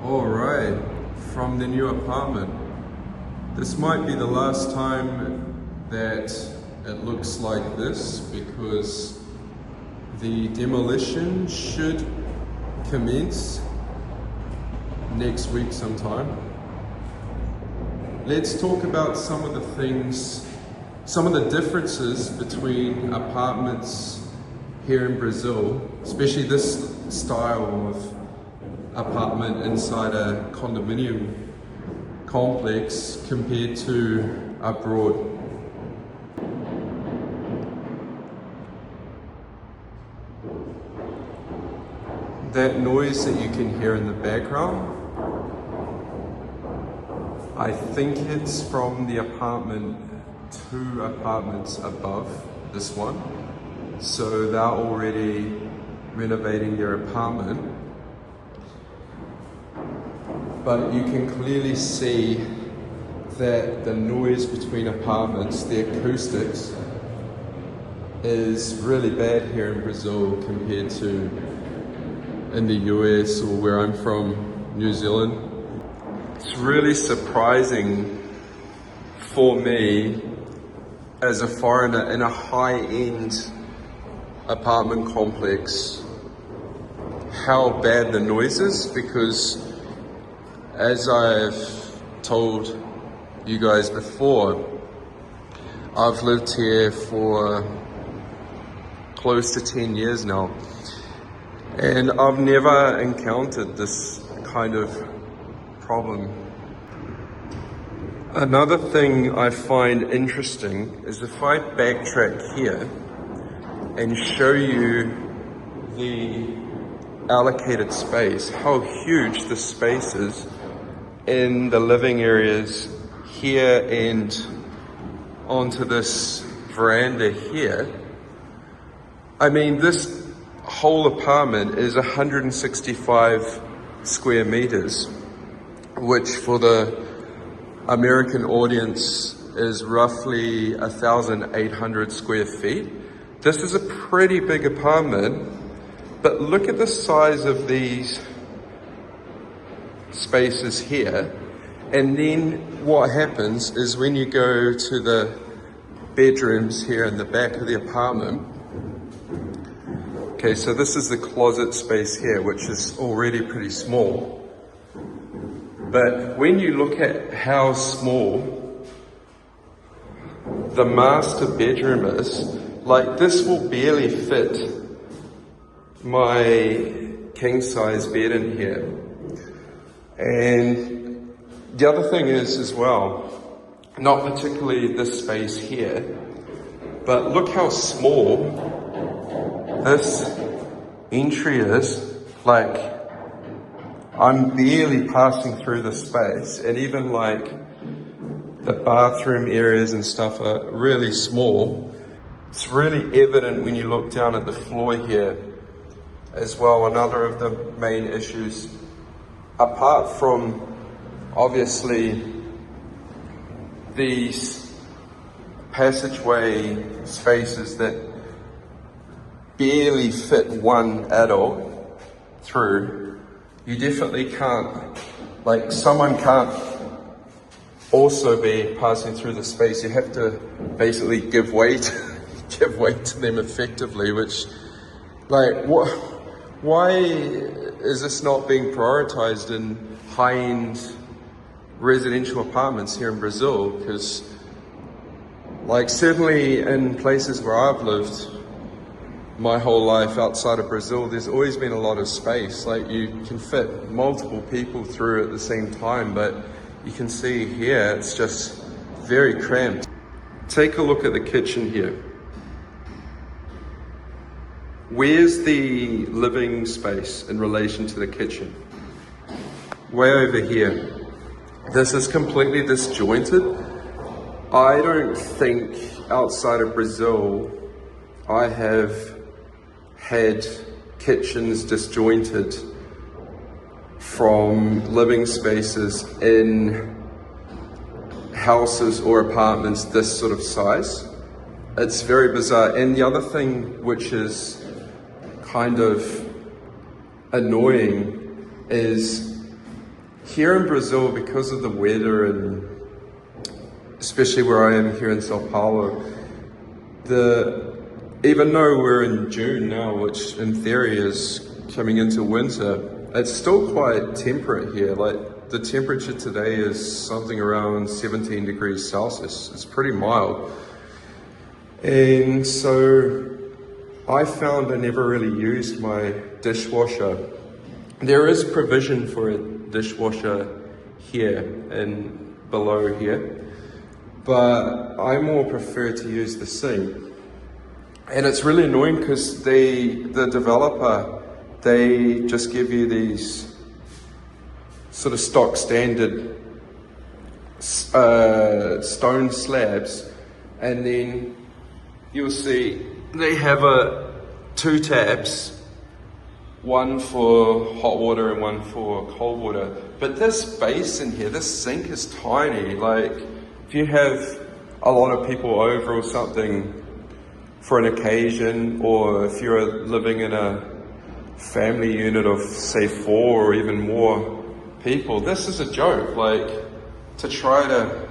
Alright, from the new apartment. This might be the last time that it looks like this because the demolition should commence next week sometime. Let's talk about some of the things, some of the differences between apartments here in Brazil, especially this style of apartment inside a condominium complex compared to abroad. That noise that you can hear in the background, I think it's from the apartment, 2 apartments above this one. So they're already renovating their apartment. But you can clearly see that the noise between apartments, the acoustics, is really bad here in Brazil compared to in the US or where I'm from, New Zealand. It's really surprising for me as a foreigner in a high-end apartment complex how bad the noise is, because as I've told you guys before, I've lived here for close to 10 years now, and I've never encountered this kind of problem. Another thing I find interesting is if I backtrack here and show you the allocated space, how huge the space is in the living areas here and onto this veranda here. I mean, this whole apartment is 165 square meters, which for the American audience is roughly 1,800 square feet. This is a pretty big apartment, but look at the size of these spaces here. And then what happens is when you go to the bedrooms here in the back of the apartment, okay, so this is the closet space here, which is already pretty small. But when you look at how small the master bedroom is, like this will barely fit my king size bed in here. And the other thing is as well, not particularly this space here, but look how small this entry is. Like, I'm barely passing through the space, and even like the bathroom areas and stuff are really small. It's really evident when you look down at the floor here as well. Another of the main issues, apart from obviously these passageway spaces that barely fit one adult through, you definitely can't, like someone can't also be passing through the space. You have to basically give way to them effectively, which, like, why is this not being prioritized in high-end residential apartments here in Brazil? Because, like, certainly in places where I've lived my whole life outside of Brazil, there's always been a lot of space. Like, you can fit multiple people through at the same time, but you can see here it's just very cramped. Take a look at the kitchen here. Where's the living space in relation to the kitchen? Way over here. This is completely disjointed. I don't think outside of Brazil I have had kitchens disjointed from living spaces in houses or apartments this sort of size. It's very bizarre. And the other thing which is kind of annoying is Here in Brazil, because of the weather and especially where I am here in São Paulo, even though we're in June now, which in theory is coming into winter, it's still quite temperate here. Like the temperature today is something around 17 degrees Celsius. It's pretty mild. And so I found I never really used my dishwasher. There is provision for a dishwasher here and below here, but I more prefer to use the sink. And it's really annoying because the developer, they just give you these sort of stock standard stone slabs, and then you'll see they have two taps, one for hot water and one for cold water. But this basin here, this sink is tiny. Like if you have a lot of people over or something for an occasion, or if you're living in a family unit of say 4 or even more people, this is a joke. Like to try to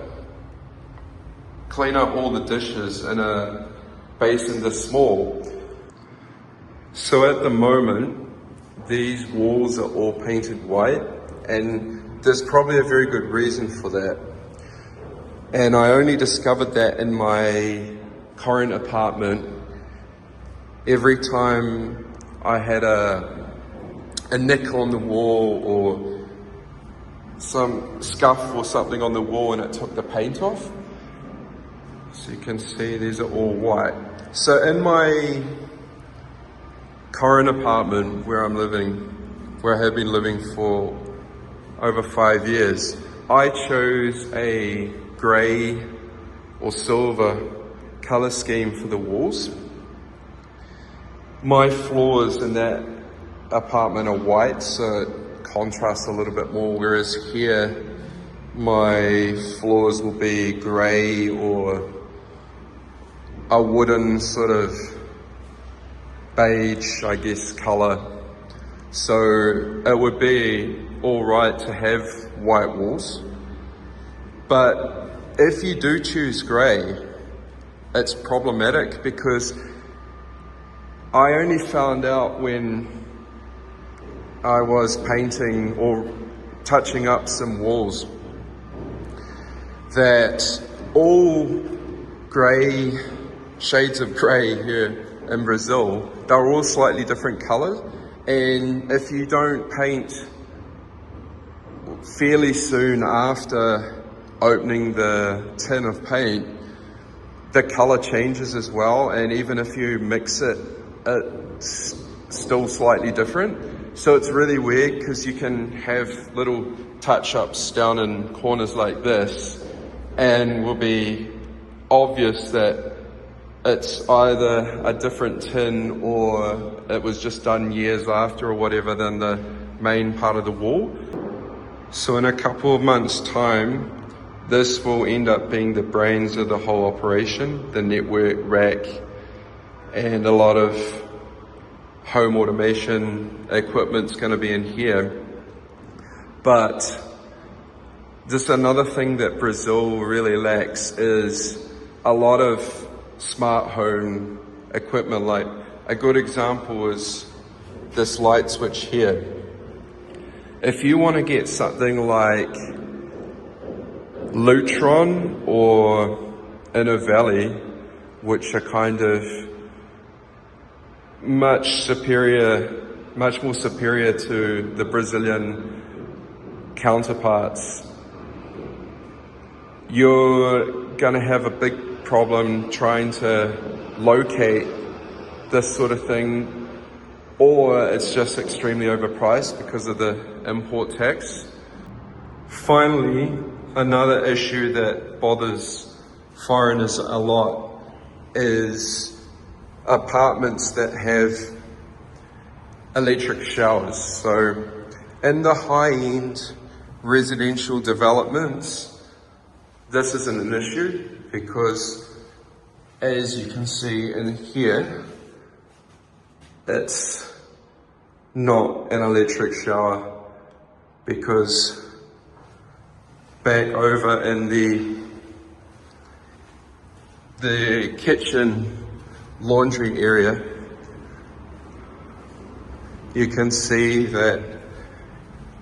clean up all the dishes in a basin this small. So at the moment, these walls are all painted white, and there's probably a very good reason for that. And I only discovered that in my current apartment. Every time I had a nick on the wall or some scuff or something on the wall and it took the paint off. So you can see these are all white. So in my current apartment where I'm living, where I have been living for over 5 years, I chose a grey or silver color scheme for the walls. My floors in that apartment are white, so it contrasts a little bit more, whereas here my floors will be grey or a wooden sort of beige, I guess, color. So it would be all right to have white walls. But if you do choose grey, it's problematic because I only found out when I was painting or touching up some walls that all grey, shades of grey here in Brazil, they're all slightly different colours, and if you don't paint fairly soon after opening the tin of paint, the colour changes as well, and even if you mix it, it's still slightly different. So it's really weird because you can have little touch-ups down in corners like this and will be obvious that it's either a different tin or it was just done years after or whatever than the main part of the wall. So in a couple of months' time, this will end up being the brains of the whole operation, the network rack, and a lot of home automation equipment's going to be in here. But just another thing that Brazil really lacks is a lot of smart home equipment. Like a good example is this light switch here. If you want to get something like Lutron or Innovali, which are kind of much more superior to the Brazilian counterparts, you're going to have a big problem trying to locate this sort of thing, or it's just extremely overpriced because of the import tax. Finally, another issue that bothers foreigners a lot is apartments that have electric showers. So in the high-end residential developments, this isn't an issue because, as you can see in here, it's not an electric shower because back over in the kitchen laundry area, you can see that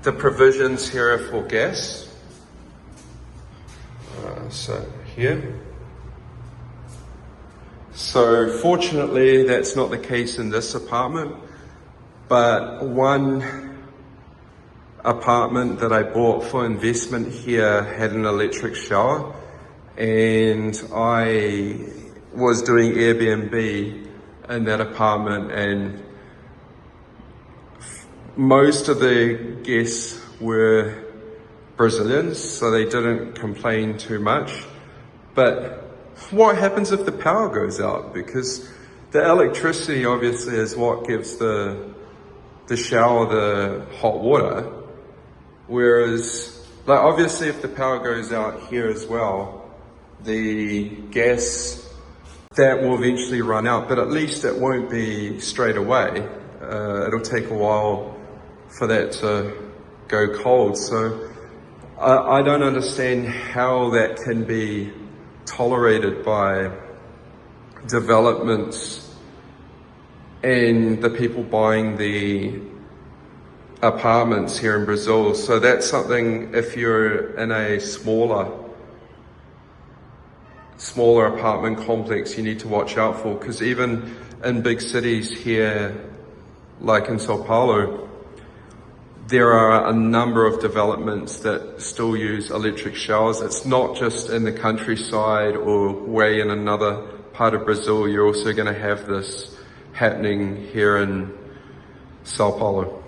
the provisions here are for gas. So here. So fortunately that's not the case in this apartment, but one apartment that I bought for investment here had an electric shower, and I was doing Airbnb in that apartment, and most of the guests were Brazilians, so they didn't complain too much. But what happens if the power goes out? Because the electricity obviously is what gives the shower the hot water. Whereas, like, obviously if the power goes out here as well, the gas, that will eventually run out, but at least it won't be straight away. It'll take a while for that to go cold. So I don't understand how that can be tolerated by developments and the people buying the apartments here in Brazil. So that's something, if you're in a smaller apartment complex, you need to watch out for, because even in big cities here, like in São Paulo, there are a number of developments that still use electric showers. It's not just in the countryside or way in another part of Brazil. You're also going to have this happening here in São Paulo.